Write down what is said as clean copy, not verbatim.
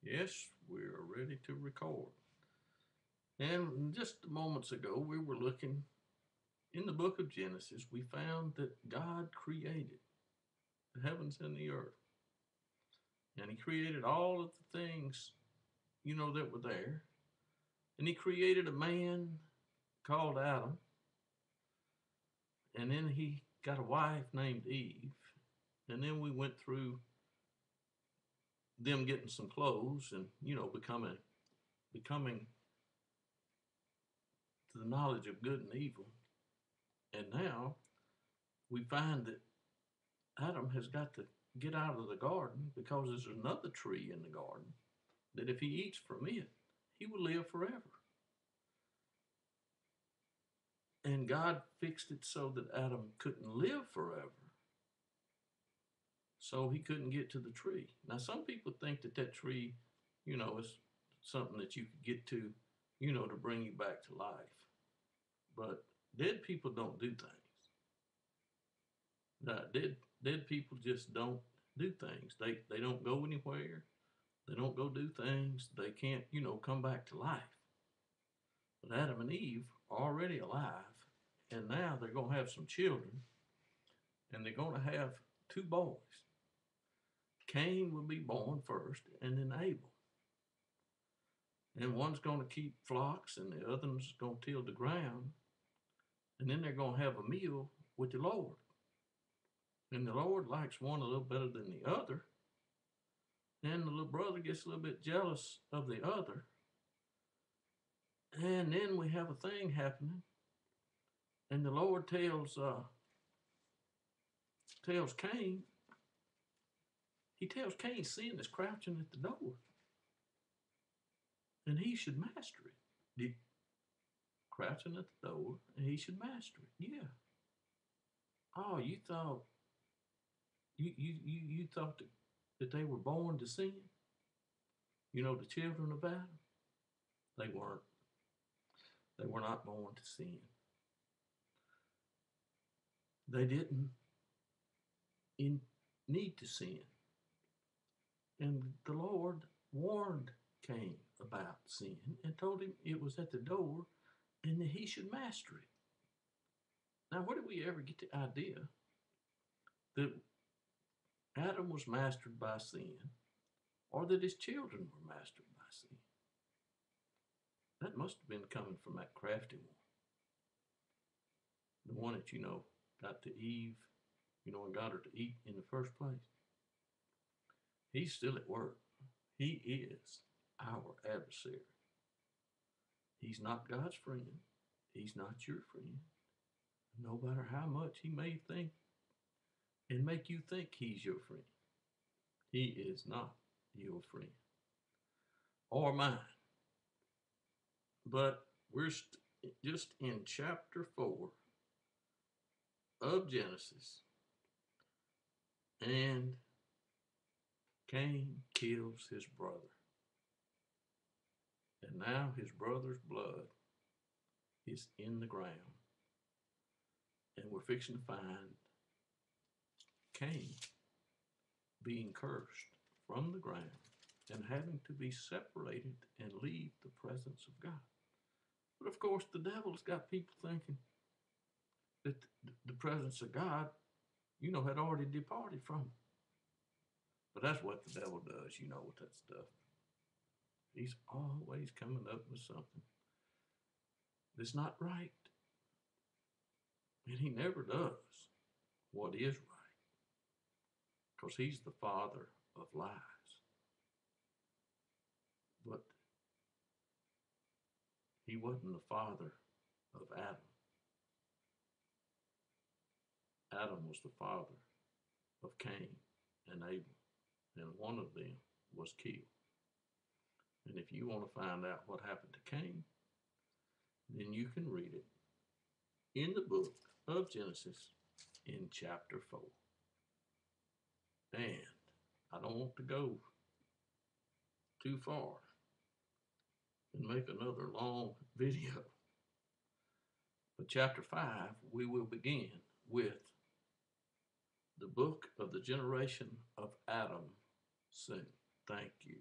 Yes, we're ready to record. And just moments ago, we were looking in the book of Genesis. We found that God created the heavens and the earth. And He created all of the things, that were there. And He created a man called Adam. And then He got a wife named Eve. And then we went through them getting some clothes and, becoming to the knowledge of good and evil. And now we find that Adam has got to get out of the garden because there's another tree in the garden that if he eats from it, he will live forever. And God fixed it so that Adam couldn't live forever. So he couldn't get to the tree. Now, some people think that tree, is something that you could get to, to bring you back to life. But dead people don't do things. Dead people just don't do things. They don't go anywhere. They don't go do things. They can't, come back to life. But Adam and Eve are already alive, and now they're going to have some children, and they're going to have two boys. Cain will be born first, and then Abel. And one's going to keep flocks, and the other's going to till the ground, and then they're going to have a meal with the Lord. And the Lord likes one a little better than the other. And the little brother gets a little bit jealous of the other. And then we have a thing happening. And the Lord tells Cain, he tells Cain sin is crouching at the door. And he should master it. Crouching at the door, and he should master it. Yeah. Oh, you thought you thought that they were born to sin? The children of Adam? They weren't. They were not born to sin. They didn't need to sin. And the Lord warned Cain about sin and told him it was at the door and that he should master it. Now, where did we ever get the idea that Adam was mastered by sin, or that his children were mastered by sin? That must have been coming from that crafty one. The one that, got to Eve, and got her to eat in the first place. He's still at work. He is our adversary. He's not God's friend. He's not your friend. No matter how much he may think and make you think he's your friend, he is not your friend or mine. But we're just in chapter 4 of Genesis, and Cain kills his brother. And now his brother's blood is in the ground. And we're fixing to find Cain being cursed from the ground and having to be separated and leave the presence of God. But of course, the devil's got people thinking that the presence of God, had already departed from him. But that's what the devil does, with that stuff. He's always coming up with something that's not right. And he never does what is right, because he's the father of lies. But he wasn't the father of Adam. Adam was the father of Cain and Abel, and one of them was killed. And if you want to find out what happened to Cain, then you can read it in the book of Genesis in chapter 4. And I don't want to go too far and make another long video. But chapter 5, we will begin with the book of the generation of Adam soon. Thank you.